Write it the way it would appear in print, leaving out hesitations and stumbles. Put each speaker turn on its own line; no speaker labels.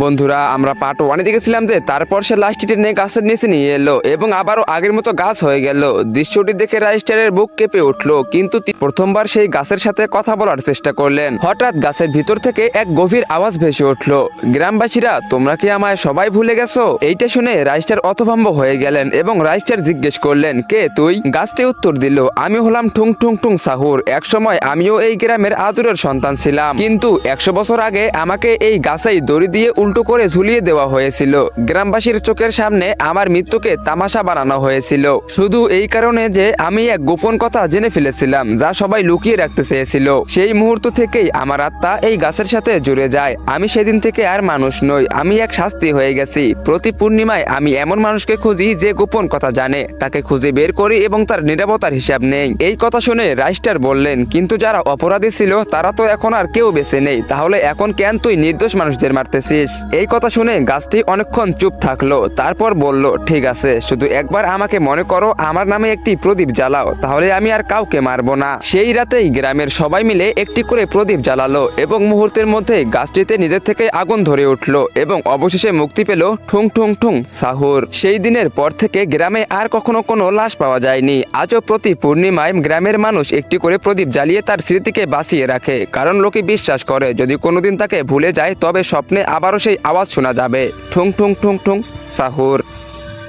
বন্ধুরা, আমরা পার্ট ওয়ানে দেখেছিলাম যে তারপর সে লাশটি টেনে গাছের নিচে নিয়ে এলো এবং আবারও আগের মতো গাছ হয়ে গেল। দৃশ্যটি দেখে রাইস্টারের বুক কেঁপে উঠলো, কিন্তু প্রথমবার সেই গাছের সাথে কথা বলার চেষ্টা করলেন। হঠাৎ গাছের ভিতর থেকে এক গভীর আওয়াজ ভেসে উঠলো, গ্রামবাসীরা, তোমরা কি আমায় সবাই ভুলে গেছো? এইটা শুনে রাইস্টার অথভম্ব হয়ে গেলেন এবং রাইস্টার জিজ্ঞেস করলেন, কে তুই? গাছটি উত্তর দিল, আমি হলাম ঠুং ঠুং ঠুং সাহুর। একসময় আমিও এই গ্রামের আদুরের সন্তান ছিলাম, কিন্তু 100 বছর আগে আমাকে এই গাছেই দড়ি দিয়ে উল্টো করে ঝুলিয়ে দেওয়া হয়েছিল। গ্রামবাসীর চোখের সামনে আমার মৃত্যুকে তামাশা বানানো হয়েছিল, শুধু এই কারণে যে আমি এক গোপন কথা জেনে ফেলেছিলাম যা সবাই লুকিয়ে রাখতে চেয়েছিল। সেই মুহূর্ত থেকেই আমার আত্মা এই গাছের সাথে জুড়ে যায়। আমি সেদিন থেকে আর মানুষ নই, আমি এক শাস্তি হয়ে গেছি। প্রতি পূর্ণিমায় আমি এমন মানুষকে খুঁজি যে গোপন কথা জানে, তাকে খুঁজে বের করি এবং তার নিরাপত্তার হিসাব নেই। এই কথা শুনে রাইস্টার বললেন, কিন্তু যারা অপরাধী ছিল তারা তো এখন আর কেউ বেঁচে নেই, তাহলে এখন কেন তুই নির্দোষ মানুষদের মারতেছিস? এই কথা শুনে গাছটি অনেকক্ষণ চুপ থাকলো, তারপর বলল, ঠিক আছে, শুধু একবার আমাকে মনে করো, আমার নামে একটি প্রদীপ জ্বালাও, তাহলে আমি আর কাউকে মারবো না। সেই রাতেই গ্রামের সবাই মিলে একটি করে প্রদীপ জ্বালালো এবং মুহূর্তের মধ্যে গাছটিতে নিজের থেকে আগুন ধরে উঠলো এবং অবশেষে মুক্তি পেল ঠুং ঠুং ঠুং সাহুর। সেই দিনের পর থেকে গ্রামে আর কখনো কোনো লাশ পাওয়া যায়নি। আজও প্রতি পূর্ণিমায় গ্রামের মানুষ একটি করে প্রদীপ জ্বালিয়ে তার স্মৃতিকে বাঁচিয়ে রাখে, কারণ লোকে বিশ্বাস করে যদি কোনোদিন তাকে ভুলে যায় তবে স্বপ্নে আবারও সেই আওয়াজ শোনা যাবে, ঠুং ঠুং ঠুং ঠুং সাহুর।